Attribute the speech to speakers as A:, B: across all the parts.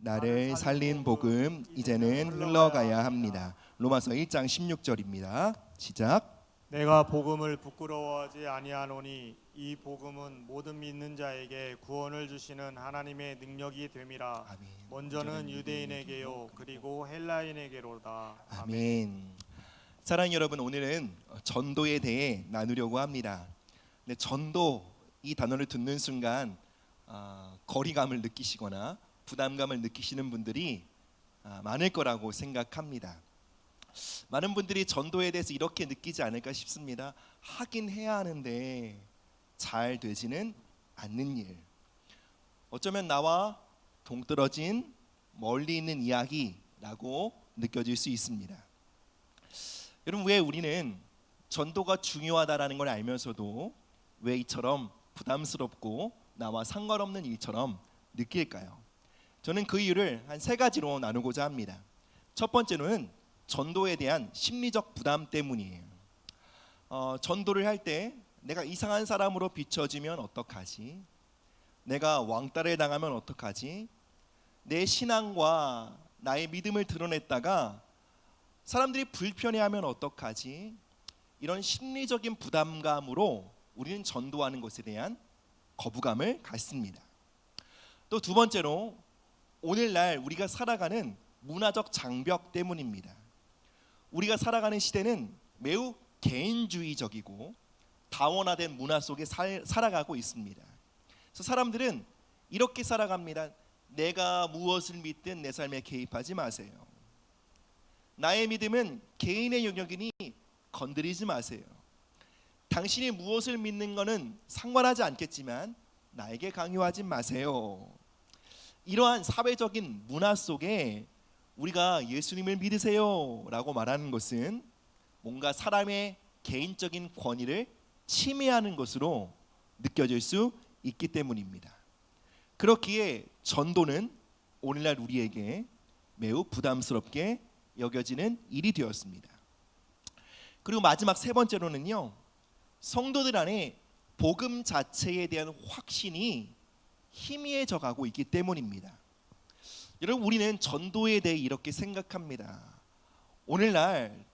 A: 나를 살린 복음 이제는 흘러가야 합니다. 로마서 1장 16절입니다. 시작.
B: 내가 복음을 부끄러워하지 아니하노니 이 복음은 모든 믿는 자에게 구원을 주시는 하나님의 능력이 됨이라.
A: 아멘.
B: 먼저는 유대인에게요 그리고 헬라인에게로다.
A: 아멘. 사랑하는 여러분, 오늘은 전도에 대해 나누려고 합니다. 근데 전도 이 단어를 듣는 순간 거리감을 느끼시거나 부담감을 느끼시는 분들이 많을 거라고 생각합니다. 많은 분들이 전도에 대해서 이렇게 느끼지 않을까 싶습니다. 하긴 해야 하는데 잘 되지는 않는 일. 어쩌면 나와 동떨어진 멀리 있는 이야기라고 느껴질 수 있습니다. 여러분, 왜 우리는 전도가 중요하다라는 걸 알면서도 왜 이처럼 부담스럽고 나와 상관없는 일처럼 느낄까요? 저는 그 이유를 한 세 가지로 나누고자 합니다. 첫 번째로는 전도에 대한 심리적 부담 때문이에요. 전도를 할 때 내가 이상한 사람으로 비춰지면 어떡하지? 내가 왕따를 당하면 어떡하지? 내 신앙과 나의 믿음을 드러냈다가 사람들이 불편해하면 어떡하지? 이런 심리적인 부담감으로 우리는 전도하는 것에 대한 거부감을 갖습니다. 또 두 번째로 오늘날 우리가 살아가는 문화적 장벽 때문입니다. 우리가 살아가는 시대는 매우 개인주의적이고 다원화된 문화 속에 살아가고 있습니다. 그래서 사람들은 이렇게 살아갑니다. 내가 무엇을 믿든 내 삶에 개입하지 마세요. 나의 믿음은 개인의 영역이니 건드리지 마세요. 당신이 무엇을 믿는 것은 상관하지 않겠지만 나에게 강요하지 마세요. 이러한 사회적인 문화 속에 우리가 예수님을 믿으세요 라고 말하는 것은 뭔가 사람의 개인적인 권위를 침해하는 것으로 느껴질 수 있기 때문입니다. 그렇기에 전도는 오늘날 우리에게 매우 부담스럽게 여겨지는 일이 되었습니다. 그리고 마지막 세 번째로는요, 성도들 안에 복음 자체에 대한 확신이 희미해져 가고 있기 때문입니다. 여러분, 우리는 전도에 대해 이렇게 생각합니다. 오늘날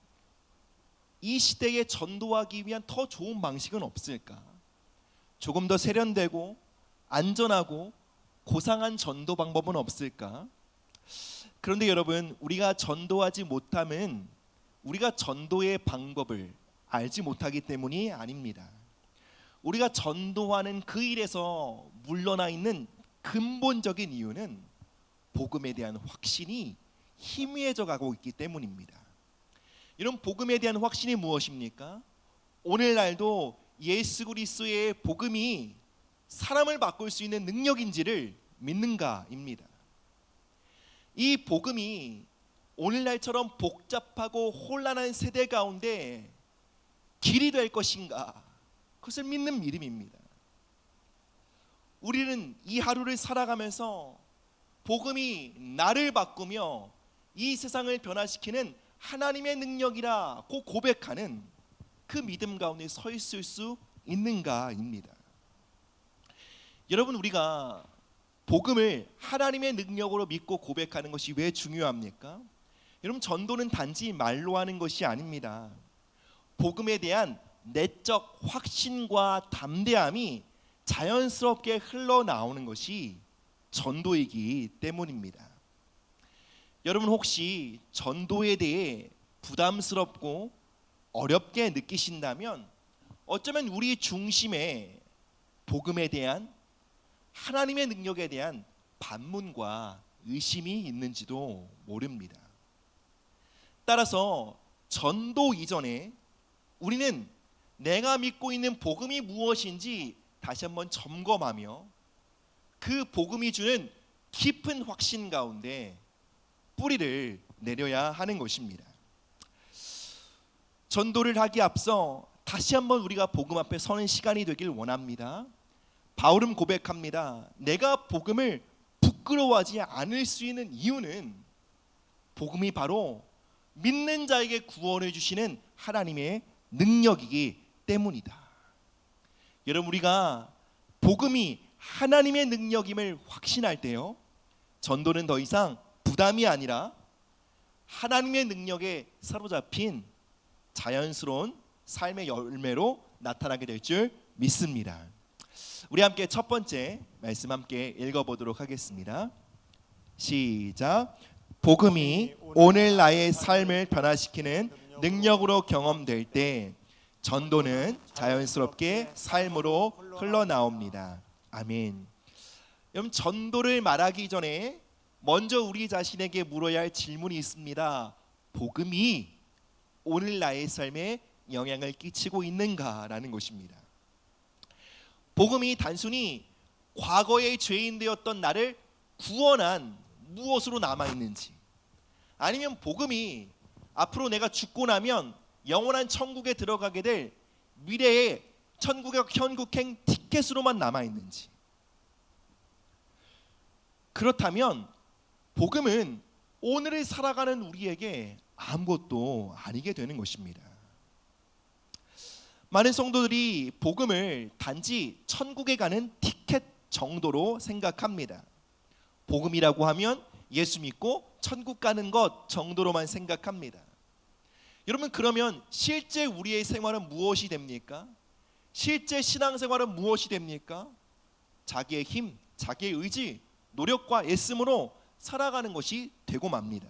A: 이 시대에 전도하기 위한 더 좋은 방식은 없을까? 조금 더 세련되고 안전하고 고상한 전도 방법은 없을까? 그런데 여러분, 우리가 전도하지 못하면 우리가 전도의 방법을 알지 못하기 때문이 아닙니다. 우리가 전도하는 그 일에서 물러나 있는 근본적인 이유는 복음에 대한 확신이 희미해져 가고 있기 때문입니다. 이런 복음에 대한 확신이 무엇입니까? 오늘날도 예수 그리스도의 복음이 사람을 바꿀 수 있는 능력인지를 믿는가입니다. 이 복음이 오늘날처럼 복잡하고 혼란한 세대 가운데 길이 될 것인가? 그것을 믿는 믿음입니다. 우리는 이 하루를 살아가면서 복음이 나를 바꾸며 이 세상을 변화시키는 하나님의 능력이라고 고백하는 그 믿음 가운데 서 있을 수 있는가입니다. 여러분, 우리가 복음을 하나님의 능력으로 믿고 고백하는 것이 왜 중요합니까? 여러분, 전도는 단지 말로 하는 것이 아닙니다. 복음에 대한 내적 확신과 담대함이 자연스럽게 흘러나오는 것이 전도이기 때문입니다. 여러분, 혹시 전도에 대해 부담스럽고 어렵게 느끼신다면 어쩌면 우리 중심에 복음에 대한 하나님의 능력에 대한 반문과 의심이 있는지도 모릅니다. 따라서 전도 이전에 우리는 내가 믿고 있는 복음이 무엇인지 다시 한번 점검하며 그 복음이 주는 깊은 확신 가운데 뿌리를 내려야 하는 것입니다. 전도를 하기 앞서 다시 한번 우리가 복음 앞에 서는 시간이 되길 원합니다. 바울은 고백합니다. 내가 복음을 부끄러워하지 않을 수 있는 이유는 복음이 바로 믿는 자에게 구원을 주시는 하나님의 능력이기 때문이다. 여러분, 우리가 복음이 하나님의 능력임을 확신할 때요, 전도는 더 이상 부담이 아니라 하나님의 능력에 사로잡힌 자연스러운 삶의 열매로 나타나게 될 줄 믿습니다. 우리 함께 첫 번째 말씀 함께 읽어보도록 하겠습니다. 시작. 복음이 오늘 나의 삶을 변화시키는 능력으로 경험될 때 전도는 자연스럽게 삶으로 흘러나옵니다. 아멘. 여러분, 전도를 말하기 전에 먼저 우리 자신에게 물어야 할 질문이 있습니다. 복음이 오늘 나의 삶에 영향을 끼치고 있는가라는 것입니다. 복음이 단순히 과거의 죄인 되었던 나를 구원한 무엇으로 남아있는지, 아니면 복음이 앞으로 내가 죽고 나면 영원한 천국에 들어가게 될 미래의 천국의 현국행 티켓으로만 남아있는지. 그렇다면 복음은 오늘을 살아가는 우리에게 아무것도 아니게 되는 것입니다. 많은 성도들이 복음을 단지 천국에 가는 티켓 정도로 생각합니다. 복음이라고 하면 예수 믿고 천국 가는 것 정도로만 생각합니다. 여러분, 그러면 실제 우리의 생활은 무엇이 됩니까? 실제 신앙생활은 무엇이 됩니까? 자기의 힘, 자기의 의지, 노력과 애씀으로 살아가는 것이 되고 맙니다.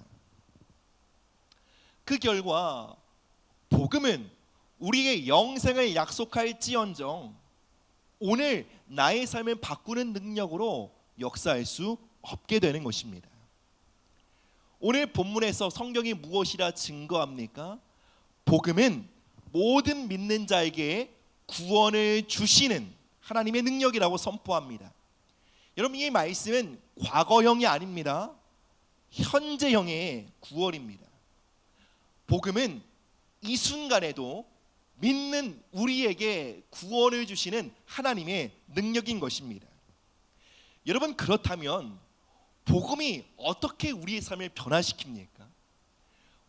A: 그 결과 복음은 우리의 영생을 약속할지언정 오늘 나의 삶을 바꾸는 능력으로 역사할 수 없게 되는 것입니다. 오늘 본문에서 성경이 무엇이라 증거합니까? 복음은 모든 믿는 자에게 구원을 주시는 하나님의 능력이라고 선포합니다. 여러분, 이 말씀은 과거형이 아닙니다. 현재형의 구원입니다. 복음은 이 순간에도 믿는 우리에게 구원을 주시는 하나님의 능력인 것입니다. 여러분, 그렇다면 복음이 어떻게 우리의 삶을 변화시킵니까?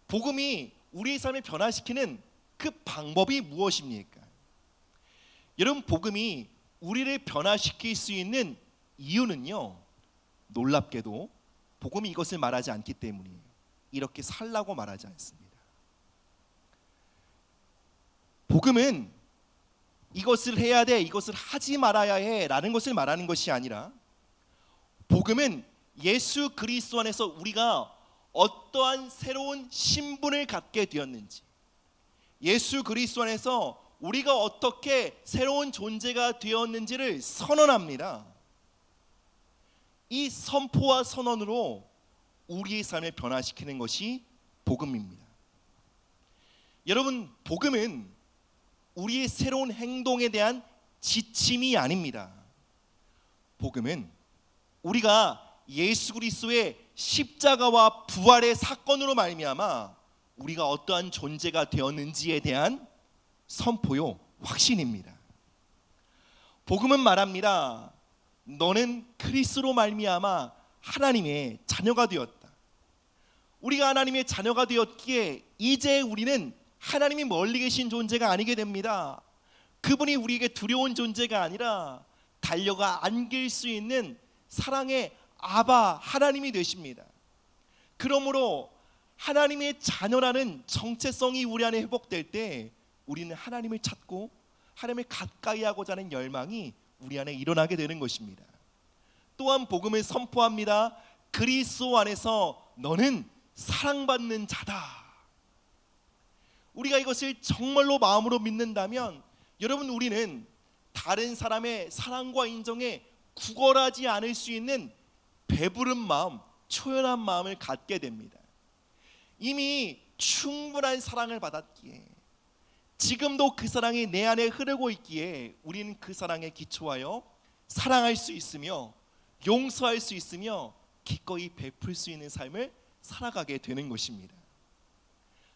A: 복음이 우리의 삶을 변화시키는 그 방법이 무엇입니까? 여러분, 복음이 우리를 변화시킬 수 있는 이유는요, 놀랍게도 복음이 이것을 말하지 않기 때문이에요. 이렇게 살라고 말하지 않습니다. 복음은 이것을 해야 돼, 이것을 하지 말아야 해 라는 것을 말하는 것이 아니라, 복음은 예수 그리스도 안에서 우리가 어떠한 새로운 신분을 갖게 되었는지, 예수 그리스도 안에서 우리가 어떻게 새로운 존재가 되었는지를 선언합니다. 이 선포와 선언으로 우리의 삶을 변화시키는 것이 복음입니다. 여러분, 복음은 우리의 새로운 행동에 대한 지침이 아닙니다. 복음은 우리가 예수 그리스도의 십자가와 부활의 사건으로 말미암아 우리가 어떠한 존재가 되었는지에 대한 선포요, 확신입니다. 복음은 말합니다. 너는 그리스도로 말미암아 하나님의 자녀가 되었다. 우리가 하나님의 자녀가 되었기에 이제 우리는 하나님이 멀리 계신 존재가 아니게 됩니다. 그분이 우리에게 두려운 존재가 아니라 달려가 안길 수 있는 사랑의 아바 하나님이 되십니다. 그러므로 하나님의 자녀라는 정체성이 우리 안에 회복될 때 우리는 하나님을 찾고 하나님을 가까이 하고자 하는 열망이 우리 안에 일어나게 되는 것입니다. 또한 복음을 선포합니다. 그리스도 안에서 너는 사랑받는 자다. 우리가 이것을 정말로 마음으로 믿는다면 여러분, 우리는 다른 사람의 사랑과 인정에 구걸하지 않을 수 있는 배부른 마음, 초연한 마음을 갖게 됩니다. 이미 충분한 사랑을 받았기에, 지금도 그 사랑이 내 안에 흐르고 있기에 우리는 그 사랑에 기초하여 사랑할 수 있으며 용서할 수 있으며 기꺼이 베풀 수 있는 삶을 살아가게 되는 것입니다.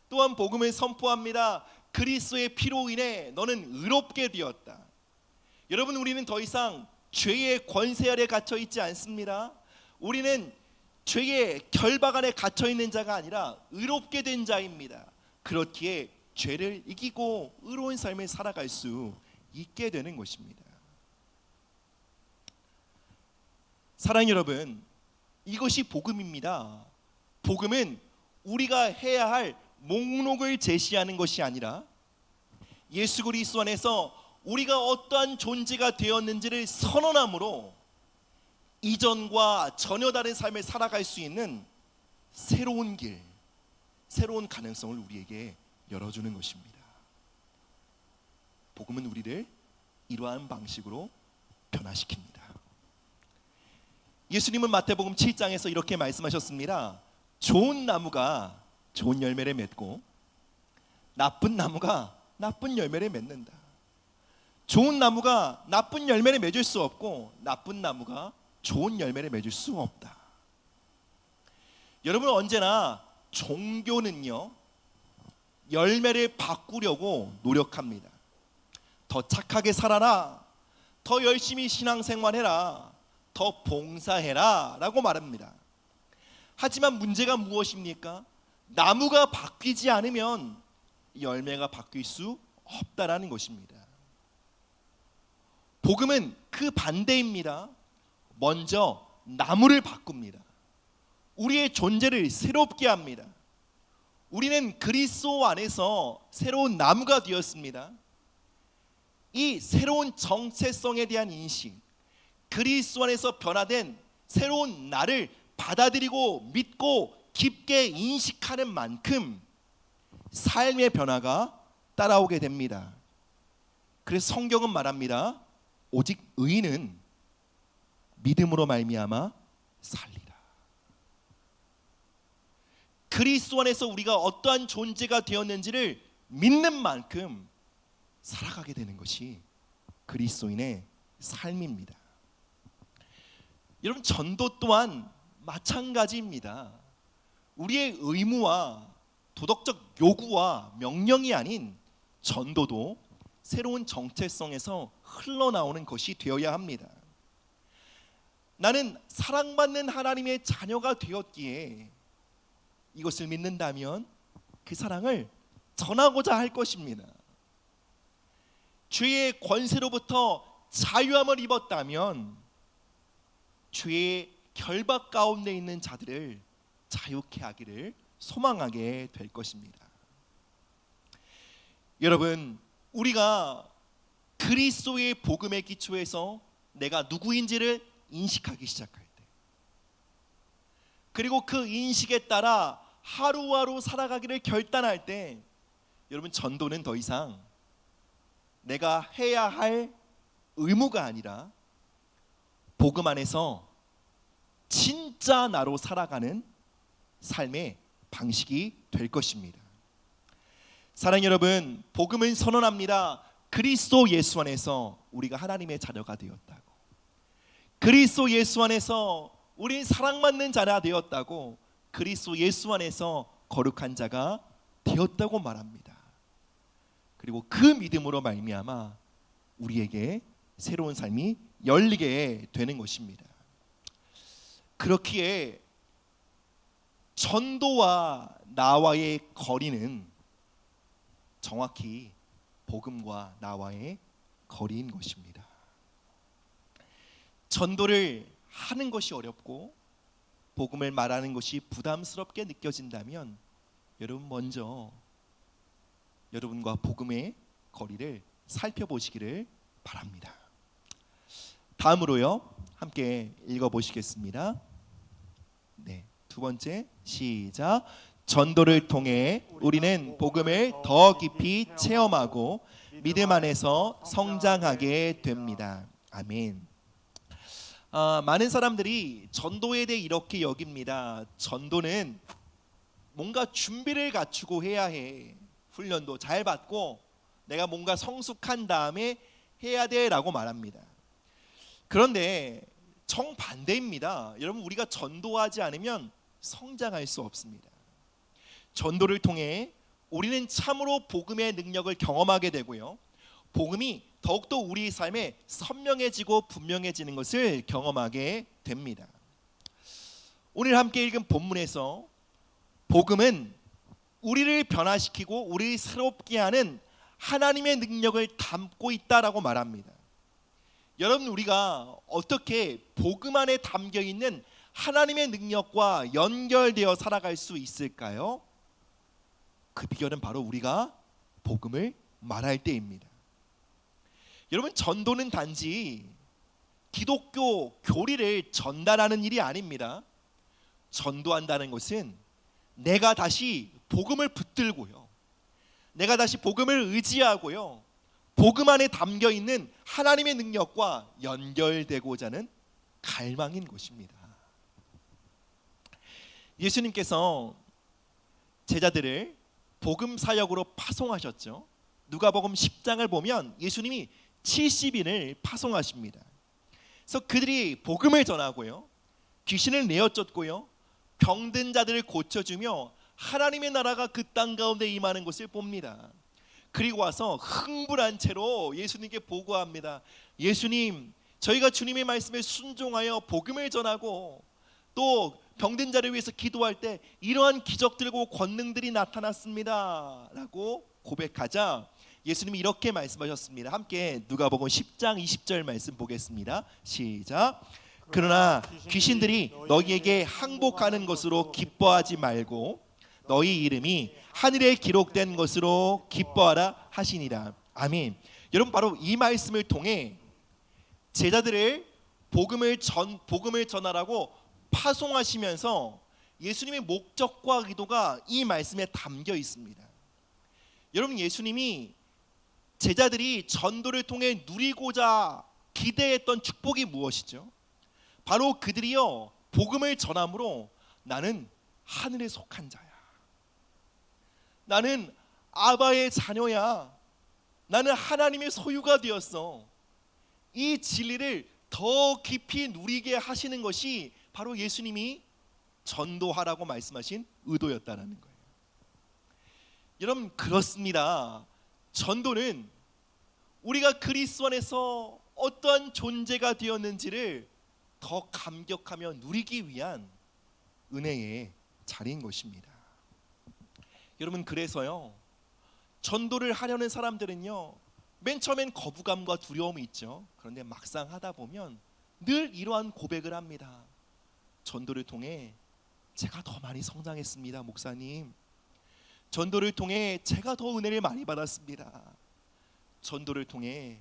A: 또한 복음을 선포합니다. 그리스도의 피로 인해 너는 의롭게 되었다. 여러분, 우리는 더 이상 죄의 권세 아래 갇혀 있지 않습니다. 우리는 죄의 결박 안에 갇혀 있는 자가 아니라 의롭게 된 자입니다. 그렇기에 죄를 이기고 의로운 삶을 살아갈 수 있게 되는 것입니다. 사랑 여러분, 이것이 복음입니다. 복음은 우리가 해야 할 목록을 제시하는 것이 아니라 예수 그리스도 안에서 우리가 어떠한 존재가 되었는지를 선언함으로 이전과 전혀 다른 삶을 살아갈 수 있는 새로운 길, 새로운 가능성을 우리에게 열어주는 것입니다. 복음은 우리를 이러한 방식으로 변화시킵니다. 예수님은 마태복음 7장에서 이렇게 말씀하셨습니다. 좋은 나무가 좋은 열매를 맺고 나쁜 나무가 나쁜 열매를 맺는다. 좋은 나무가 나쁜 열매를 맺을 수 없고 나쁜 나무가 좋은 열매를 맺을 수 없다. 여러분, 언제나 종교는요, 열매를 바꾸려고 노력합니다. 더 착하게 살아라, 더 열심히 신앙생활해라, 더 봉사해라 라고 말합니다. 하지만 문제가 무엇입니까? 나무가 바뀌지 않으면 열매가 바뀔 수 없다라는 것입니다. 복음은 그 반대입니다. 먼저 나무를 바꿉니다. 우리의 존재를 새롭게 합니다. 우리는 그리스도 안에서 새로운 나무가 되었습니다. 이 새로운 정체성에 대한 인식, 그리스도 안에서 변화된 새로운 나를 받아들이고 믿고 깊게 인식하는 만큼 삶의 변화가 따라오게 됩니다. 그래서 성경은 말합니다. 오직 의인은 믿음으로 말미암아 살리라. 그리스도 안에서 우리가 어떠한 존재가 되었는지를 믿는 만큼 살아가게 되는 것이 그리스도인의 삶입니다. 여러분, 전도 또한 마찬가지입니다. 우리의 의무와 도덕적 요구와 명령이 아닌 전도도 새로운 정체성에서 흘러나오는 것이 되어야 합니다. 나는 사랑받는 하나님의 자녀가 되었기에 이것을 믿는다면 그 사랑을 전하고자 할 것입니다. 죄의 권세로부터 자유함을 입었다면 죄의 결박 가운데 있는 자들을 자유케 하기를 소망하게 될 것입니다. 여러분, 우리가 그리스도의 복음의 기초에서 내가 누구인지를 인식하기 시작할 때, 그리고 그 인식에 따라 하루하루 살아가기를 결단할 때, 여러분, 전도는 더 이상 내가 해야 할 의무가 아니라 복음 안에서 진짜 나로 살아가는 삶의 방식이 될 것입니다. 사랑하는 여러분, 복음을 선언합니다. 그리스도 예수 안에서 우리가 하나님의 자녀가 되었다고, 그리스도 예수 안에서 우리 사랑받는 자가 되었다고, 그리스도 예수 안에서 거룩한 자가 되었다고 말합니다. 그리고 그 믿음으로 말미암아 우리에게 새로운 삶이 열리게 되는 것입니다. 그렇기에 전도와 나와의 거리는 정확히 복음과 나와의 거리인 것입니다. 전도를 하는 것이 어렵고 복음을 말하는 것이 부담스럽게 느껴진다면 여러분, 먼저 여러분과 복음의 거리를 살펴보시기를 바랍니다. 다음으로요, 함께 읽어보시겠습니다. 네, 두 번째, 시작. 전도를 통해 우리는 복음을 더 깊이 체험하고 믿음 안에서 성장하게 됩니다. 아멘. 많은 사람들이 전도에 대해 이렇게 여깁니다. 전도는 뭔가 준비를 갖추고 해야 해. 훈련도 잘 받고 내가 뭔가 성숙한 다음에 해야 돼라고 말합니다. 그런데 정반대입니다. 여러분, 우리가 전도하지 않으면 성장할 수 없습니다. 전도를 통해 우리는 참으로 복음의 능력을 경험하게 되고요, 복음이 더욱더 우리 삶에 선명해지고 분명해지는 것을 경험하게 됩니다. 오늘 함께 읽은 본문에서 복음은 우리를 변화시키고 우리를 새롭게 하는 하나님의 능력을 담고 있다라고 말합니다. 여러분, 우리가 어떻게 복음 안에 담겨 있는 하나님의 능력과 연결되어 살아갈 수 있을까요? 그 비결은 바로 우리가 복음을 말할 때입니다. 여러분, 전도는 단지 기독교 교리를 전달하는 일이 아닙니다. 전도한다는 것은 내가 다시 복음을 붙들고요, 내가 다시 복음을 의지하고요, 복음 안에 담겨 있는 하나님의 능력과 연결되고자 하는 갈망인 것입니다. 예수님께서 제자들을 복음 사역으로 파송하셨죠. 누가복음 10장을 보면 예수님이 70인을 파송하십니다. 그래서 그들이 복음을 전하고요, 귀신을 내어 쫓고요, 병든 자들을 고쳐주며 하나님의 나라가 그 땅 가운데 임하는 것을 봅니다. 그리고 와서 흥분한 채로 예수님께 보고합니다. 예수님, 저희가 주님의 말씀에 순종하여 복음을 전하고 또 병든 자를 위해서 기도할 때 이러한 기적들과 권능들이 나타났습니다 라고 고백하자 예수님이 이렇게 말씀하셨습니다. 함께 누가복음 10장 20절 말씀 보겠습니다. 시작. 그러나 귀신들이 너희에게 항복하는 것으로 기뻐하지 말고 너희 이름이 하늘에 기록된 것으로 기뻐하라 하시니라. 아멘. 여러분, 바로 이 말씀을 통해 제자들을 복음을 전하라고 파송하시면서 예수님의 목적과 의도가 이 말씀에 담겨 있습니다. 여러분, 예수님이 제자들이 전도를 통해 누리고자 기대했던 축복이 무엇이죠? 바로 그들이요, 복음을 전함으로 나는 하늘에 속한 자야, 나는 아바의 자녀야, 나는 하나님의 소유가 되었어, 이 진리를 더 깊이 누리게 하시는 것이 바로 예수님이 전도하라고 말씀하신 의도였다는 거예요. 여러분, 그렇습니다. 전도는 우리가 그리스도 안에서 어떠한 존재가 되었는지를 더 감격하며 누리기 위한 은혜의 자리인 것입니다. 여러분, 그래서요, 전도를 하려는 사람들은요, 맨 처음엔 거부감과 두려움이 있죠. 그런데 막상 하다 보면 늘 이러한 고백을 합니다. 전도를 통해 제가 더 많이 성장했습니다, 목사님. 전도를 통해 제가 더 은혜를 많이 받았습니다. 전도를 통해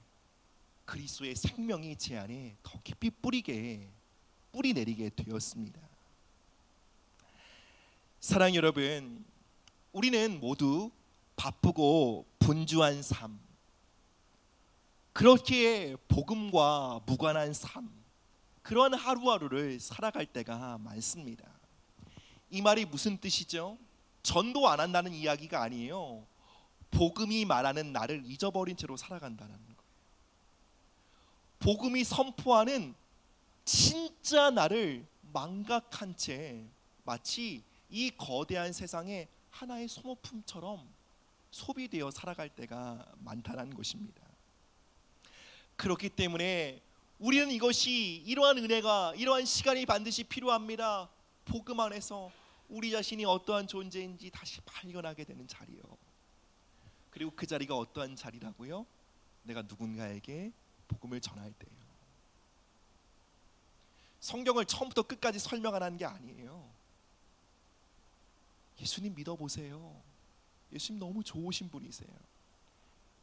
A: 그리스도의 생명이 제 안에 더 깊이 뿌리 내리게 되었습니다. 사랑 여러분, 우리는 모두 바쁘고 분주한 삶, 그렇게 복음과 무관한 삶, 그런 하루하루를 살아갈 때가 많습니다. 이 말이 무슨 뜻이죠? 전도 안 한다는 이야기가 아니에요. 복음이 말하는 나를 잊어버린 채로 살아간다는 거예요. 복음이 선포하는 진짜 나를 망각한 채 마치 이 거대한 세상에 하나의 소모품처럼 소비되어 살아갈 때가 많다는 것입니다. 그렇기 때문에 우리는 이러한 은혜가, 이러한 시간이 반드시 필요합니다. 복음 안에서 우리 자신이 어떠한 존재인지 다시 발견하게 되는 자리요. 그리고 그 자리가 어떠한 자리라고요? 내가 누군가에게 복음을 전할 때요. 성경을 처음부터 끝까지 설명하는 게 아니에요. 예수님 믿어보세요. 예수님 너무 좋으신 분이세요.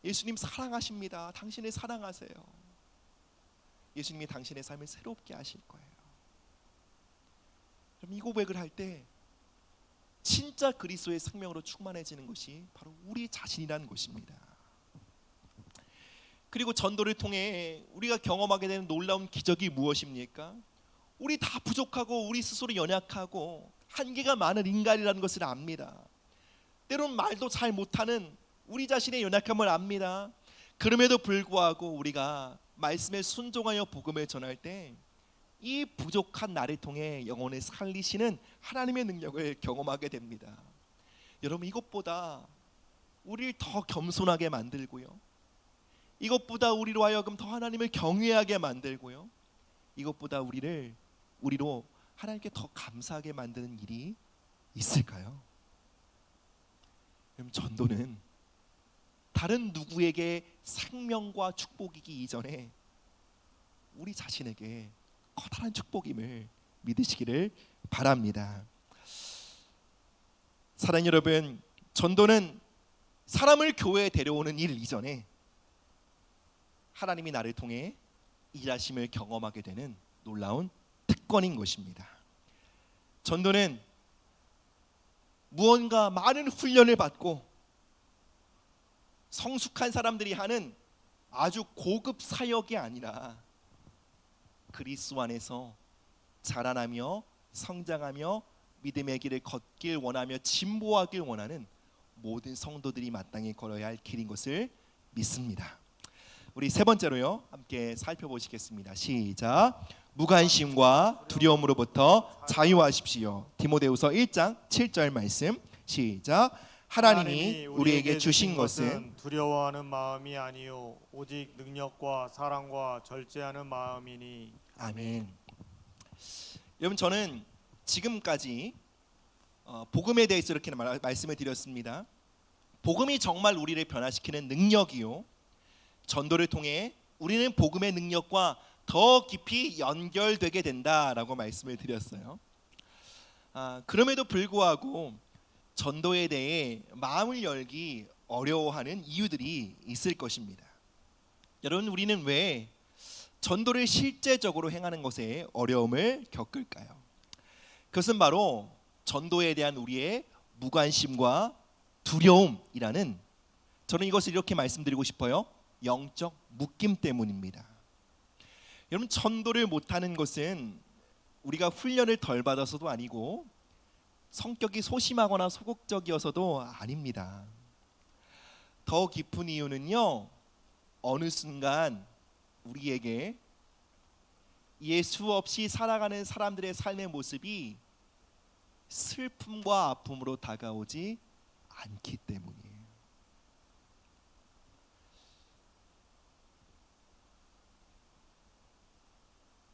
A: 예수님 사랑하십니다. 당신을 사랑하세요. 예수님이 당신의 삶을 새롭게 하실 거예요. 그럼 이 고백을 할 때 진짜 그리스도의 생명으로 충만해지는 것이 바로 우리 자신이라는 것입니다. 그리고 전도를 통해 우리가 경험하게 되는 놀라운 기적이 무엇입니까? 우리 다 부족하고 우리 스스로 연약하고 한계가 많은 인간이라는 것을 압니다. 때론 말도 잘 못하는 우리 자신의 연약함을 압니다. 그럼에도 불구하고 우리가 말씀에 순종하여 복음을 전할 때 이 부족한 나를 통해 영혼을 살리시는 하나님의 능력을 경험하게 됩니다. 여러분, 이것보다 우리를 더 겸손하게 만들고요, 이것보다 우리로 하여금 더 하나님을 경외하게 만들고요, 이것보다 우리로 하나님께 더 감사하게 만드는 일이 있을까요? 그럼 전도는 다른 누구에게 생명과 축복이기 이전에 우리 자신에게 커다란 축복임을 믿으시기를 바랍니다. 사랑하는 여러분, 전도는 사람을 교회에 데려오는 일 이전에 하나님이 나를 통해 일하심을 경험하게 되는 놀라운 특권인 것입니다. 전도는 무언가 많은 훈련을 받고 성숙한 사람들이 하는 아주 고급 사역이 아니라 그리스도 안에서 자라나며 성장하며 믿음의 길을 걷길 원하며 진보하길 원하는 모든 성도들이 마땅히 걸어야 할 길인 것을 믿습니다. 우리 세 번째로요, 함께 살펴보시겠습니다. 시작. 무관심과 두려움으로부터 자유하십시오. 디모데후서 1장 7절 말씀. 시작. 하나님이 우리에게 주신 것은
B: 두려워하는 마음이 아니요 오직 능력과 사랑과 절제하는 마음이니.
A: 아멘. 여러분, 저는 지금까지 복음에 대해서 이렇게 말씀을 드렸습니다. 복음이 정말 우리를 변화시키는 능력이요, 전도를 통해 우리는 복음의 능력과 더 깊이 연결되게 된다라고 말씀을 드렸어요. 그럼에도 불구하고 전도에 대해 마음을 열기 어려워하는 이유들이 있을 것입니다. 여러분, 우리는 왜 전도를 실제적으로 행하는 것에 어려움을 겪을까요? 그것은 바로 전도에 대한 우리의 무관심과 두려움이라는, 저는 이것을 이렇게 말씀드리고 싶어요, 영적 묶임 때문입니다. 여러분, 전도를 못하는 것은 우리가 훈련을 덜 받아서도 아니고 성격이 소심하거나 소극적이어서도 아닙니다. 더 깊은 이유는요, 어느 순간 우리에게 예수 없이 살아가는 사람들의 삶의 모습이 슬픔과 아픔으로 다가오지 않기 때문이에요.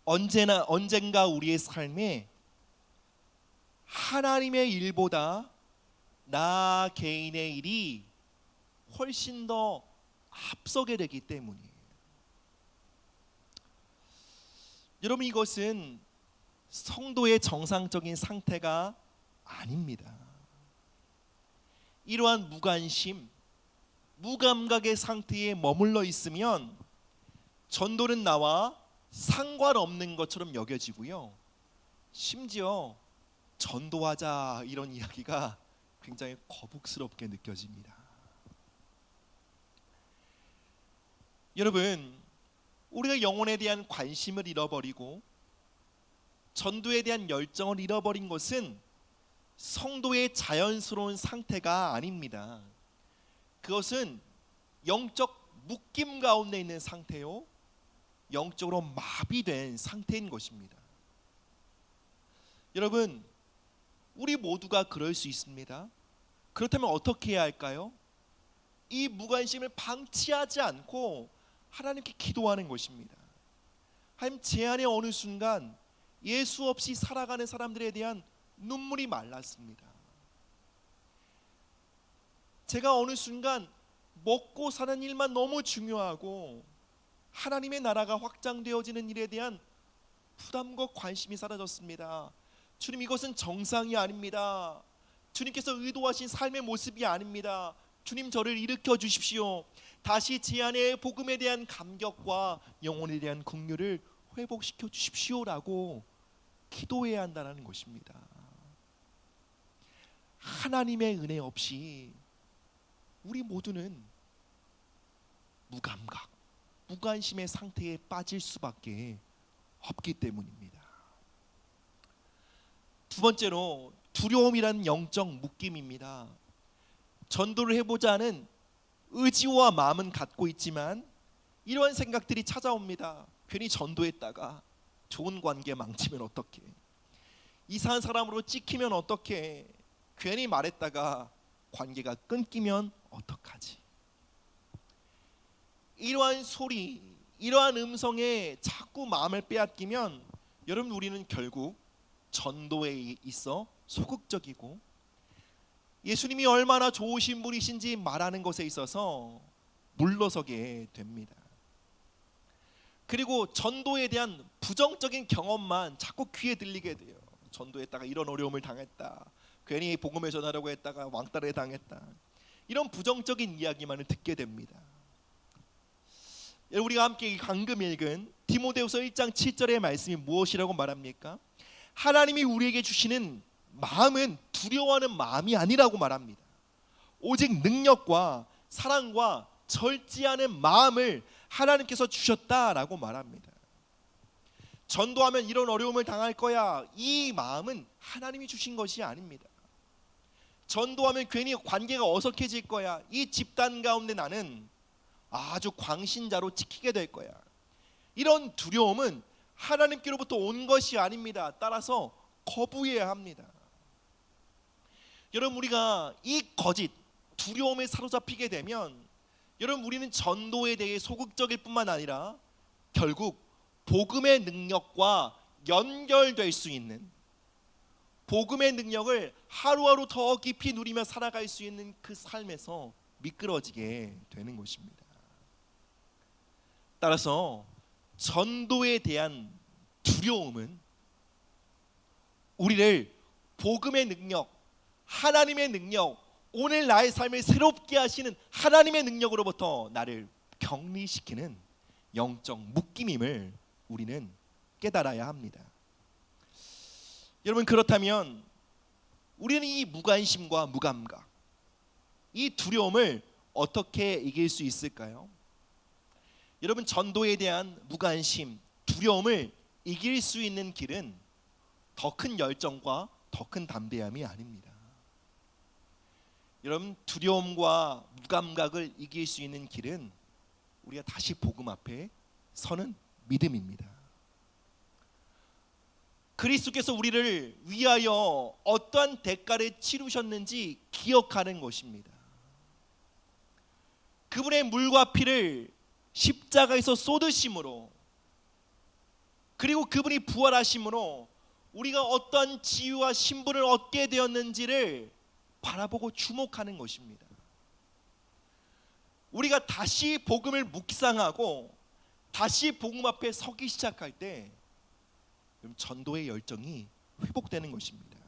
A: 언젠가 우리의 삶에 하나님의 일보다 나 개인의 일이 훨씬 더 앞서게 되기 때문이에요. 여러분, 이것은 성도의 정상적인 상태가 아닙니다. 이러한 무관심, 무감각의 상태에 머물러 있으면 전도는 나와 상관없는 것처럼 여겨지고요, 심지어 전도하자 이런 이야기가 굉장히 거북스럽게 느껴집니다. 여러분, 우리가 영혼에 대한 관심을 잃어버리고 전도에 대한 열정을 잃어버린 것은 성도의 자연스러운 상태가 아닙니다. 그것은 영적 묶임 가운데 있는 상태요, 영적으로 마비된 상태인 것입니다. 여러분, 우리 모두가 그럴 수 있습니다. 그렇다면 어떻게 해야 할까요? 이 무관심을 방치하지 않고 하나님께 기도하는 것입니다. 하나님, 제 안에 어느 순간 예수 없이 살아가는 사람들에 대한 눈물이 말랐습니다. 제가 어느 순간 먹고 사는 일만 너무 중요하고 하나님의 나라가 확장되어지는 일에 대한 부담과 관심이 사라졌습니다. 주님, 이것은 정상이 아닙니다. 주님께서 의도하신 삶의 모습이 아닙니다. 주님, 저를 일으켜 주십시오. 다시 제 안에 복음에 대한 감격과 영혼에 대한 긍휼을 회복시켜 주십시오라고 기도해야 한다는 것입니다. 하나님의 은혜 없이 우리 모두는 무감각, 무관심의 상태에 빠질 수밖에 없기 때문입니다. 두 번째로, 두려움이라는 영적 묶임입니다. 전도를 해보자는 의지와 마음은 갖고 있지만 이러한 생각들이 찾아옵니다. 괜히 전도했다가 좋은 관계 망치면 어떡해, 이상한 사람으로 찍히면 어떡해, 괜히 말했다가 관계가 끊기면 어떡하지. 이러한 소리, 이러한 음성에 자꾸 마음을 빼앗기면 여러분, 우리는 결국 전도에 있어 소극적이고 예수님이 얼마나 좋으신 분이신지 말하는 것에 있어서 물러서게 됩니다. 그리고 전도에 대한 부정적인 경험만 자꾸 귀에 들리게 돼요. 전도했다가 이런 어려움을 당했다. 괜히 복음을 전하려고 했다가 왕따를 당했다. 이런 부정적인 이야기만을 듣게 됩니다. 우리가 함께 방금 읽은 디모데후서 1장 7절의 말씀이 무엇이라고 말합니까? 하나님이 우리에게 주시는 마음은 두려워하는 마음이 아니라고 말합니다. 오직 능력과 사랑과 절제하는 마음을 하나님께서 주셨다라고 말합니다. 전도하면 이런 어려움을 당할 거야, 이 마음은 하나님이 주신 것이 아닙니다. 전도하면 괜히 관계가 어색해질 거야, 이 집단 가운데 나는 아주 광신자로 찍히게 될 거야, 이런 두려움은 하나님께로부터 온 것이 아닙니다. 따라서 거부해야 합니다. 여러분, 우리가 이 거짓 두려움에 사로잡히게 되면 여러분, 우리는 전도에 대해 소극적일 뿐만 아니라 결국 복음의 능력과 연결될 수 있는, 복음의 능력을 하루하루 더 깊이 누리며 살아갈 수 있는 그 삶에서 미끄러지게 되는 것입니다. 따라서 전도에 대한 두려움은 우리를 복음의 능력, 하나님의 능력, 오늘 나의 삶을 새롭게 하시는 하나님의 능력으로부터 나를 격리시키는 영적 묶임임을 우리는 깨달아야 합니다. 여러분, 그렇다면 우리는 이 무관심과 무감각, 이 두려움을 어떻게 이길 수 있을까요? 여러분, 전도에 대한 무관심, 두려움을 이길 수 있는 길은 더 큰 열정과 더 큰 담대함이 아닙니다. 여러분, 두려움과 무감각을 이길 수 있는 길은 우리가 다시 복음 앞에 서는 믿음입니다. 그리스도께서 우리를 위하여 어떠한 대가를 치르셨는지 기억하는 것입니다. 그분의 물과 피를 십자가에서 쏟으심으로, 그리고 그분이 부활하심으로 우리가 어떠한 지위와 신분을 얻게 되었는지를 바라보고 주목하는 것입니다. 우리가 다시 복음을 묵상하고 다시 복음 앞에 서기 시작할 때 전도의 열정이 회복되는 것입니다.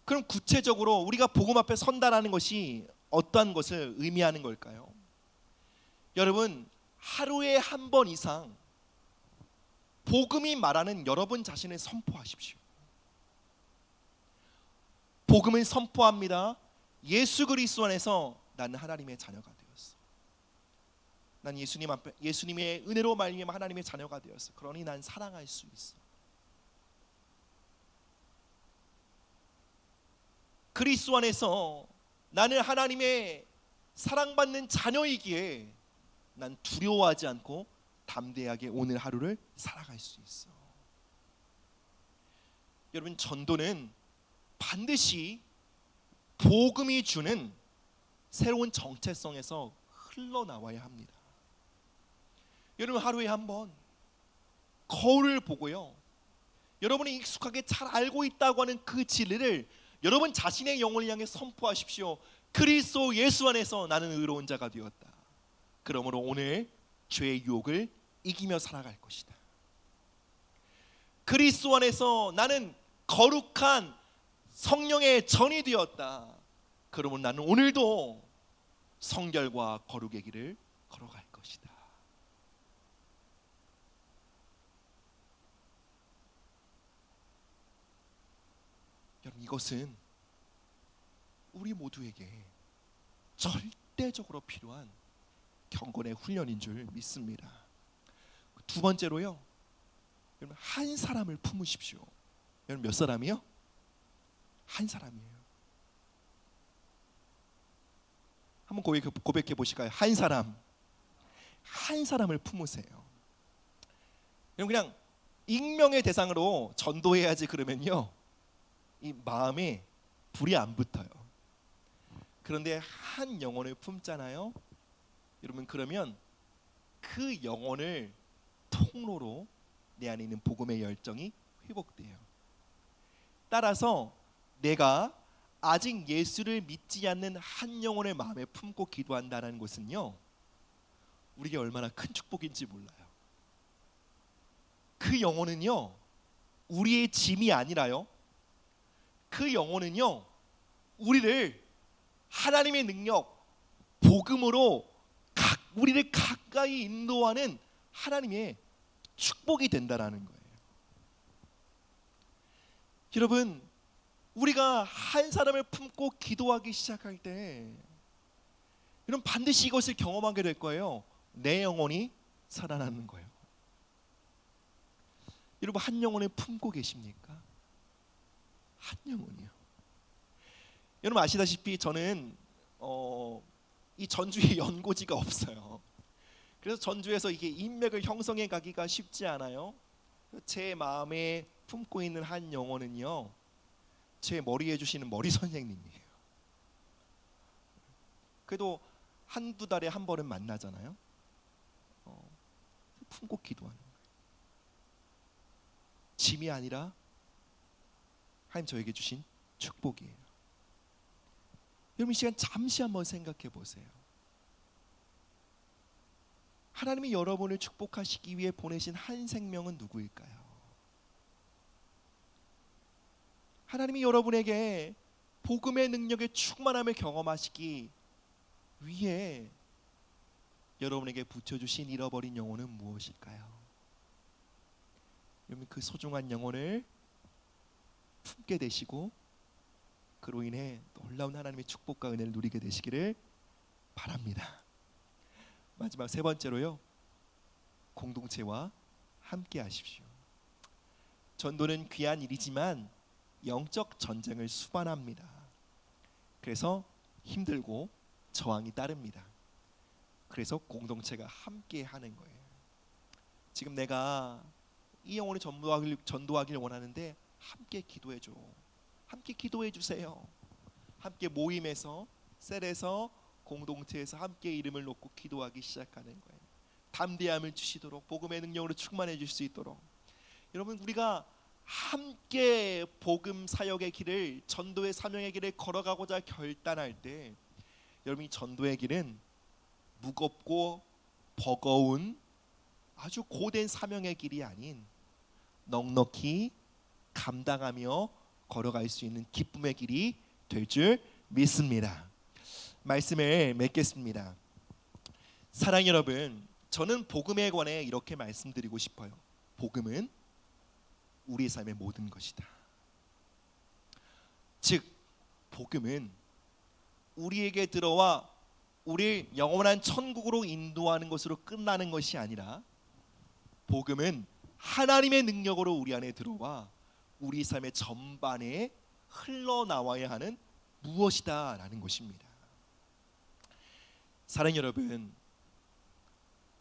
A: 그럼 구체적으로 우리가 복음 앞에 선다라는 것이 어떠한 것을 의미하는 걸까요? 여러분, 하루에 한 번 이상 복음이 말하는 여러분 자신을 선포하십시오. 복음을 선포합니다. 예수 그리스도 안에서 나는 하나님의 자녀가 되었어. 난 예수님 앞에, 예수님의 은혜로 말미암아 하나님의 자녀가 되었어. 그러니 난 사랑할 수 있어. 그리스도 안에서 나는 하나님의 사랑받는 자녀이기에 난 두려워하지 않고 담대하게 오늘 하루를 살아갈 수 있어. 여러분, 전도는 반드시 복음이 주는 새로운 정체성에서 흘러나와야 합니다. 여러분, 하루에 한 번 거울을 보고요, 여러분이 익숙하게 잘 알고 있다고 하는 그 진리를 여러분 자신의 영혼을 향해 선포하십시오. 그리스도 예수 안에서 나는 의로운 자가 되었다. 그러므로 오늘 죄의 유혹을 이기며 살아갈 것이다. 그리스도 안에서 나는 거룩한 성령의 전이 되었다. 그러면 나는 오늘도 성결과 거룩의 길을 걸어갈 것이다. 여러분, 이것은 우리 모두에게 절대적으로 필요한 경건의 훈련인 줄 믿습니다. 두 번째로요, 여러분, 한 사람을 품으십시오. 여러분, 몇 사람이요? 한 사람이에요. 한번 고백해 보실까요? 한 사람, 한 사람을 품으세요. 여러분, 그냥 익명의 대상으로 전도해야지 그러면요, 이 마음에 불이 안 붙어요. 그런데 한 영혼을 품잖아요. 여러분, 그러면 그 영혼을 통로로 내 안에 있는 복음의 열정이 회복돼요. 따라서 내가 아직 예수를 믿지 않는 한 영혼을 마음에 품고 기도한다는 것은요, 우리에게 얼마나 큰 축복인지 몰라요. 그 영혼은요, 우리의 짐이 아니라요, 그 영혼은요, 우리를 하나님의 능력, 복음으로 우리를 가까이 인도하는 하나님의 축복이 된다라는 거예요. 여러분, 우리가 한 사람을 품고 기도하기 시작할 때 여러분 반드시 이것을 경험하게 될 거예요. 내 영혼이 살아나는 거예요. 여러분, 한 영혼을 품고 계십니까? 한 영혼이요. 여러분 아시다시피 저는 이 전주에 연고지가 없어요. 그래서 전주에서 이게 인맥을 형성해 가기가 쉽지 않아요. 제 마음에 품고 있는 한 영혼은요, 제 머리에 주시는 머리 선생님이에요. 그래도 한두 달에 한 번은 만나잖아요. 품고 기도하는 거예요. 짐이 아니라 하나님 저에게 주신 축복이에요. 여러분 이 시간 잠시 한번 생각해 보세요. 하나님이 여러분을 축복하시기 위해 보내신 한 생명은 누구일까요? 하나님이 여러분에게 복음의 능력의 충만함을 경험하시기 위해 여러분에게 붙여주신 잃어버린 영혼은 무엇일까요? 여러분 그 소중한 영혼을 품게 되시고 그로 인해 놀라운 하나님의 축복과 은혜를 누리게 되시기를 바랍니다. 마지막 세 번째로요, 공동체와 함께 하십시오. 전도는 귀한 일이지만 영적 전쟁을 수반합니다. 그래서 힘들고 저항이 따릅니다. 그래서 공동체가 함께 하는 거예요. 지금 내가 이 영혼을 전도하길 원하는데 함께 기도해줘. 함께 기도해 주세요. 함께 모임에서, 셀에서, 공동체에서 함께 이름을 놓고 기도하기 시작하는 거예요. 담대함을 주시도록, 복음의 능력으로 충만해 줄 수 있도록. 여러분 우리가 함께 복음 사역의 길을, 전도의 사명의 길을 걸어가고자 결단할 때 여러분 이 전도의 길은 무겁고 버거운 아주 고된 사명의 길이 아닌 넉넉히 감당하며 걸어갈 수 있는 기쁨의 길이 될 줄 믿습니다. 말씀을 맺겠습니다. 사랑 여러분, 저는 복음에 관해 이렇게 말씀드리고 싶어요. 복음은 우리의 삶의 모든 것이다. 즉 복음은 우리에게 들어와 우리를 영원한 천국으로 인도하는 것으로 끝나는 것이 아니라, 복음은 하나님의 능력으로 우리 안에 들어와 우리 삶의 전반에 흘러나와야 하는 무엇이다라는 것입니다. 사랑 여러분,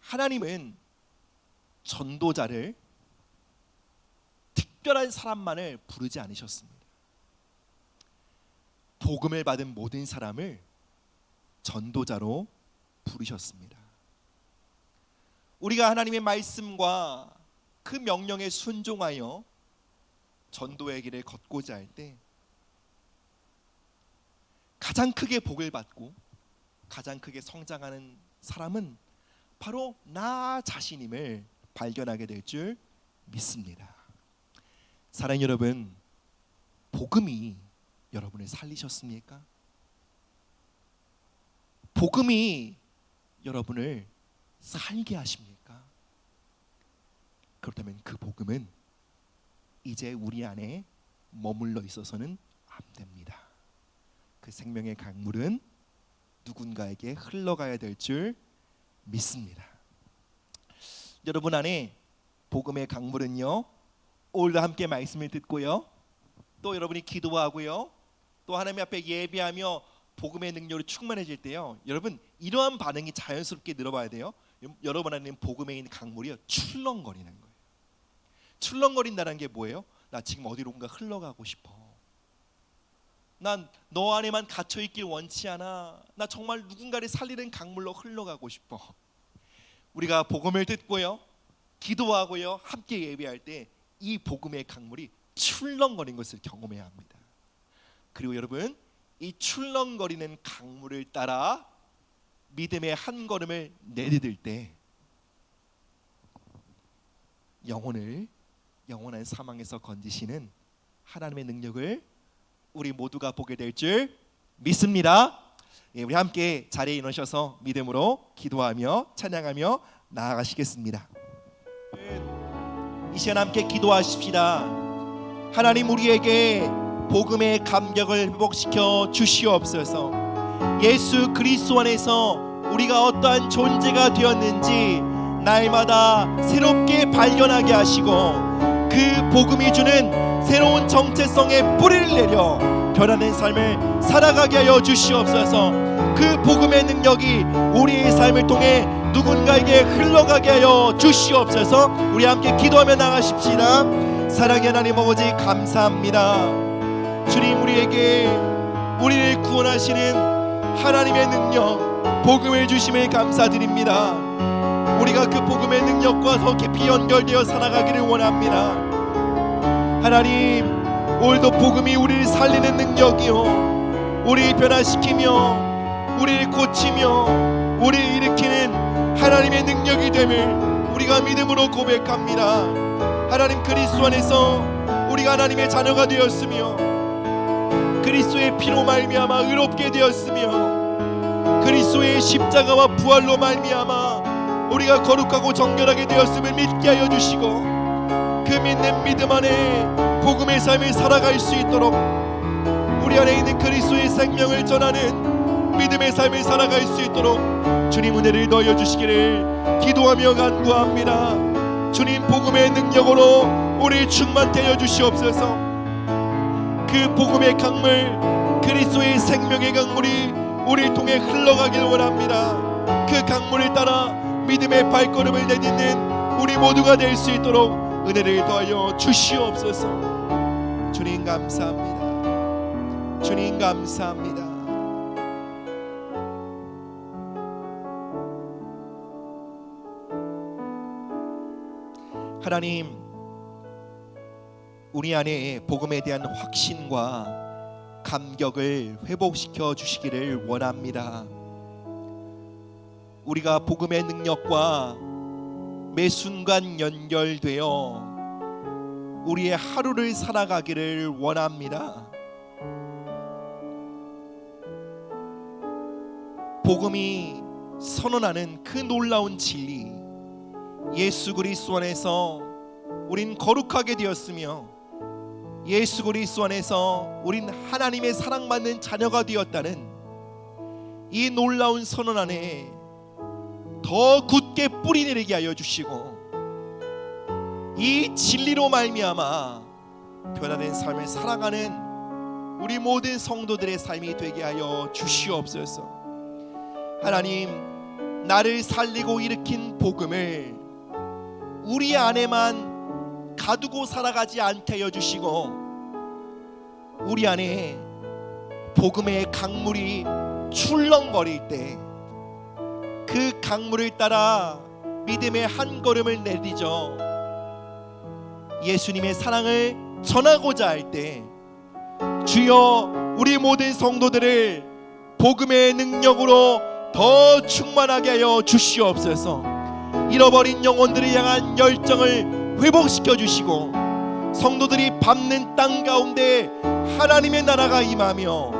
A: 하나님은 전도자를 특별한 사람만을 부르지 않으셨습니다. 복음을 받은 모든 사람을 전도자로 부르셨습니다. 우리가 하나님의 말씀과 그 명령에 순종하여 전도의 길을 걷고자 할 때 가장 크게 복을 받고 가장 크게 성장하는 사람은 바로 나 자신임을 발견하게 될 줄 믿습니다. 사랑 여러분, 복음이 여러분을 살리셨습니까? 복음이 여러분을 살게 하십니까? 그렇다면 그 복음은 이제 우리 안에 머물러 있어서는 안 됩니다. 그 생명의 강물은 누군가에게 흘러가야 될 줄 믿습니다. 여러분 안에 복음의 강물은요, 오늘도 함께 말씀을 듣고요, 또 여러분이 기도하고요, 또 하나님 앞에 예배하며 복음의 능력으로 충만해질 때요, 여러분 이러한 반응이 자연스럽게 늘어봐야 돼요. 여러분 안에는 복음에 있는 강물이요 출렁거리는 거예요. 출렁거린다는 게 뭐예요? 나 지금 어디론가 흘러가고 싶어. 난 너 안에만 갇혀 있길 원치 않아. 나 정말 누군가를 살리는 강물로 흘러가고 싶어. 우리가 복음을 듣고요, 기도하고요, 함께 예배할 때 이 복음의 강물이 출렁거리는 것을 경험해야 합니다. 그리고 여러분 이 출렁거리는 강물을 따라 믿음의 한 걸음을 내디딜 때 영원한 사망에서 건지시는 하나님의 능력을 우리 모두가 보게 될 줄 믿습니다. 예, 우리 함께 자리에 일어서셔서 믿음으로 기도하며 찬양하며 나아가시겠습니다. 이 시간 함께 기도하십시다. 하나님, 우리에게 복음의 감격을 회복시켜 주시옵소서. 예수 그리스도 안에서 우리가 어떠한 존재가 되었는지 날마다 새롭게 발견하게 하시고 그 복음이 주는 새로운 정체성의 뿌리를 내려 변화된 삶을 살아가게 하여 주시옵소서. 그 복음의 능력이 우리의 삶을 통해 누군가에게 흘러가게 하여 주시옵소서. 우리 함께 기도하며 나가십시다. 사랑의 하나님 아버지, 감사합니다. 주님, 우리를 구원하시는 하나님의 능력, 복음을 주심을 감사드립니다. 우리가 그 복음의 능력과 더 깊이 연결되어 살아가기를 원합니다. 하나님, 오늘도 복음이 우리를 살리는 능력이요, 우리를 변화시키며 우리를 고치며 우리를 일으키는 하나님의 능력이 됨을 우리가 믿음으로 고백합니다. 하나님, 그리스도 안에서 우리가 하나님의 자녀가 되었으며 그리스도의 피로 말미암아 의롭게 되었으며 그리스도의 십자가와 부활로 말미암아 우리가 거룩하고 정결하게 되었음을 믿게 하여 주시고 그 믿는 믿음 안에 복음의 삶을 살아갈 수 있도록 우리 안에 있는 그리스도의 생명을 전하는 믿음의 삶을 살아갈 수 있도록 주님 은혜를 더하여 주시기를 기도하며 간구합니다. 주님, 복음의 능력으로 우리를 충만케 하여 주시옵소서. 그 복음의 강물, 그리스도의 생명의 강물이 우리를 통해 흘러가길 원합니다. 그 강물을 따라 믿음의 발걸음을 내딛는 우리 모두가 될 수 있도록 은혜를 더하여 주시옵소서. 주님 감사합니다. 주님 감사합니다. 하나님, 우리 안에 복음에 대한 확신과 감격을 회복시켜 주시기를 원합니다. 우리가 복음의 능력과 매 순간 연결되어 우리의 하루를 살아가기를 원합니다. 복음이 선언하는 그 놀라운 진리, 예수 그리스도 안에서 우린 거룩하게 되었으며 예수 그리스도 안에서 우린 하나님의 사랑받는 자녀가 되었다는 이 놀라운 선언 안에 더 굳게 뿌리 내리게 하여 주시고 이 진리로 말미암아 변화된 삶을 살아가는 우리 모든 성도들의 삶이 되게 하여 주시옵소서. 하나님, 나를 살리고 일으킨 복음을 우리 안에만 가두고 살아가지 않게 하여 주시고 우리 안에 복음의 강물이 출렁거릴 때 그 강물을 따라 믿음의 한 걸음을 내디져 예수님의 사랑을 전하고자 할 때 주여, 우리 모든 성도들을 복음의 능력으로 더 충만하게 하여 주시옵소서. 잃어버린 영혼들을 향한 열정을 회복시켜 주시고 성도들이 밟는 땅 가운데 하나님의 나라가 임하며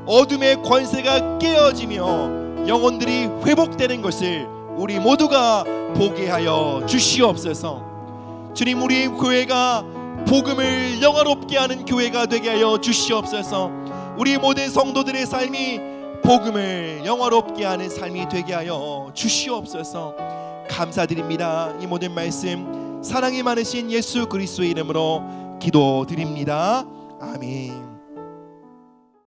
A: 어둠의 권세가 깨어지며 영혼들이 회복되는 것을 우리 모두가 보게 하여 주시옵소서. 주님, 우리 교회가 복음을 영화롭게 하는 교회가 되게 하여 주시옵소서. 우리 모든 성도들의 삶이 복음을 영화롭게 하는 삶이 되게 하여 주시옵소서. 감사드립니다. 이 모든 말씀 사랑이 많으신 예수 그리스도의 이름으로 기도드립니다. 아멘.